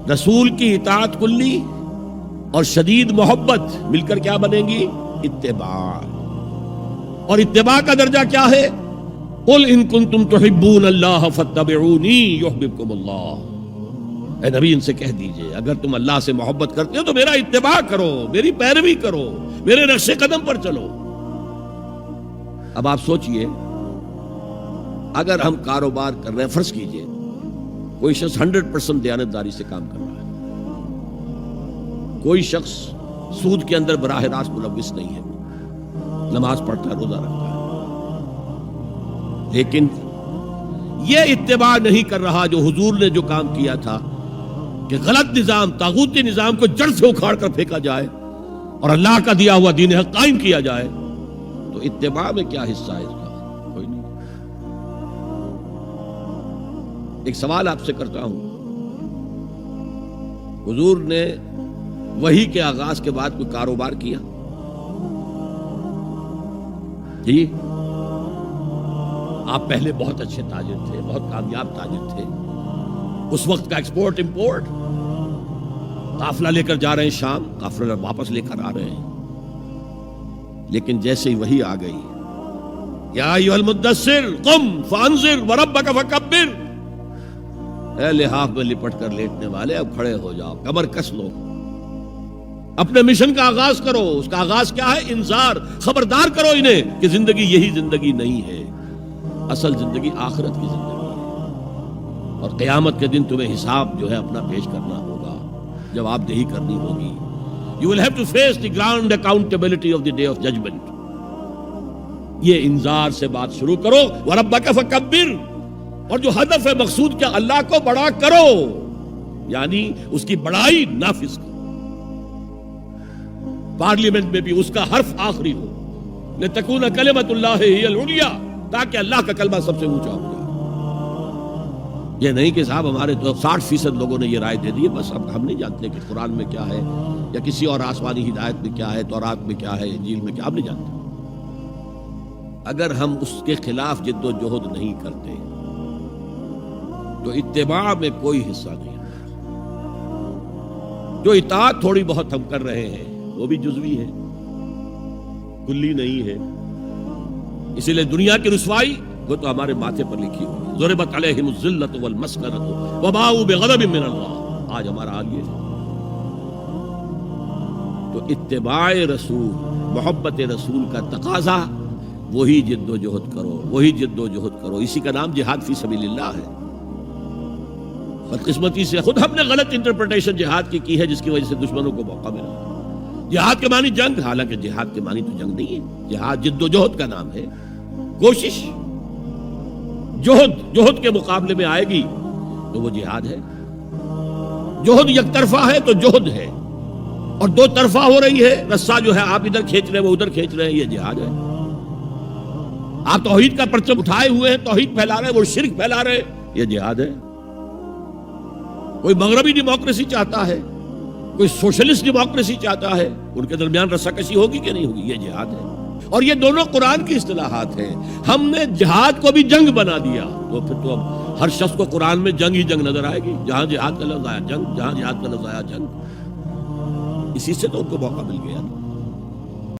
رسول کی اطاعت کلی اور شدید محبت مل کر کیا بنے گی؟ اتباع. اور اتباع کا درجہ کیا ہے؟ قل ان کنتم تحبون اللہ فاتبعونی یحببکم اللہ. اے نبی ان سے کہہ دیجئے اگر تم اللہ سے محبت کرتے ہو تو میرا اتباع کرو، میری پیروی کرو، میرے نقش قدم پر چلو. اب آپ سوچئے اگر ہم کاروبار کر رہے ہیں، فرض کیجئے کوئی شخص 100% دیانتداری سے کام کر رہا ہے، کوئی شخص سود کے اندر براہ راست ملوث نہیں ہے، نماز پڑھتا ہے، روزہ رکھتا ہے، لیکن یہ اتباع نہیں کر رہا جو حضور نے جو کام کیا تھا کہ غلط نظام، طاغوتی نظام کو جڑ سے اکھاڑ کر پھینکا جائے اور اللہ کا دیا ہوا دین حق قائم کیا جائے، تو اتباع میں کیا حصہ ہے اس کا؟ کوئی نہیں. ایک سوال آپ سے کرتا ہوں، حضور نے وحی کے آغاز کے بعد کوئی کاروبار کیا؟ جی آپ پہلے بہت اچھے تاجر تھے، بہت کامیاب تاجر تھے، اس وقت کا ایکسپورٹ امپورٹ، قافلہ لے کر جا رہے ہیں شام، قافلہ واپس لے کر آ رہے ہیں، لیکن جیسے ہی وحی آ گئی، یا ایھا المدثر قم فانذر وربک فکبر، اے لحاف میں لپٹ کر لیٹنے والے اب کھڑے ہو جاؤ، کمر کس لو، اپنے مشن کا آغاز کرو. اس کا آغاز کیا ہے؟ انذار، خبردار کرو انہیں کہ زندگی یہی زندگی نہیں ہے، اصل زندگی آخرت کی زندگی ہے، اور قیامت کے دن تمہیں حساب جو ہے اپنا پیش کرنا ہوگا، جواب دہی کرنی ہوگی. You will have to face the ground accountability of the day of judgment. یہ انذار سے بات شروع کرو. وَرَبَّكَ فَكَبِّرْ، اور جو ہدف ہے مقصود کیا؟ اللہ کو بڑا کرو، یعنی اس کی بڑائی نافذ کرو. پارلیمنٹ میں بھی اس کا حرف آخری ہو، لِتَكُونَ كَلِمَةُ اللَّهِ هِيَ الْعُلْيَا، تاکہ اللہ کا کلمہ سب سے اونچا ہو جائے. یہ نہیں کہ صاحب ہمارے تو 60% لوگوں نے یہ رائے دے دی، بس اب ہم نہیں جانتے کہ قرآن میں کیا ہے یا کسی اور آسمانی ہدایت میں کیا ہے، تورات میں کیا ہے، انجیل میں کیا، ہم نہیں جانتے. اگر ہم اس کے خلاف جد و جہد نہیں کرتے تو اتباع میں کوئی حصہ نہیں. جو اطاعت تھوڑی بہت ہم کر رہے ہیں وہ بھی جزوی ہے، کلی نہیں ہے. اسی لیے دنیا کی رسوائی وہ تو ہمارے ماتھے پر لکھی ہوئی، ضربت علیہم الذلۃ والمسکنۃ وباؤوا بغضب من اللہ. آج ہمارا حال یہ ہے. تو اتباع رسول، محبت رسول کا تقاضا، وہی جد و جہد کرو، وہی جد و جہد کرو. اسی کا نام جہاد فی سبیل اللہ ہے. بدقسمتی سے خود ہم نے غلط انٹرپریٹیشن جہاد کی ہے، جس کی وجہ سے دشمنوں کو موقع ملا. جہاد کے معنی جنگ، حالانکہ جہاد کے معنی تو جنگ نہیں ہے. جہاد جد و جہد کا نام ہے، کوشش. جہد کے مقابلے میں آئے گی تو وہ جہاد ہے. جہد یک طرفہ ہے تو جہد ہے، اور دو طرفہ ہو رہی ہے، رسہ جو ہے آپ ادھر کھینچ رہے ہیں وہ ادھر کھینچ رہے ہیں، یہ جہاد ہے. آپ توحید کا پرچم اٹھائے ہوئے ہیں، توحید پھیلا رہے ہیں، وہ شرک پھیلا رہے ہیں، یہ جہاد ہے. کوئی مغربی ڈیموکریسی چاہتا ہے، کوئی سوشلسٹ ڈیموکریسی چاہتا ہے، ان کے درمیان رسہ کشی ہوگی کہ نہیں ہوگی؟ یہ جہاد ہے. اور یہ دونوں قرآن کی اصطلاحات ہیں. ہم نے جہاد کو بھی جنگ بنا دیا، تو پھر تو اب ہر شخص کو قرآن میں جنگ ہی جنگ نظر آئے گی. جہاں جہاد کا لفظ آیا جنگ، جہاں جہاد کا لفظ آیا جنگ. اسی سے تو ان کو موقع مل گیا.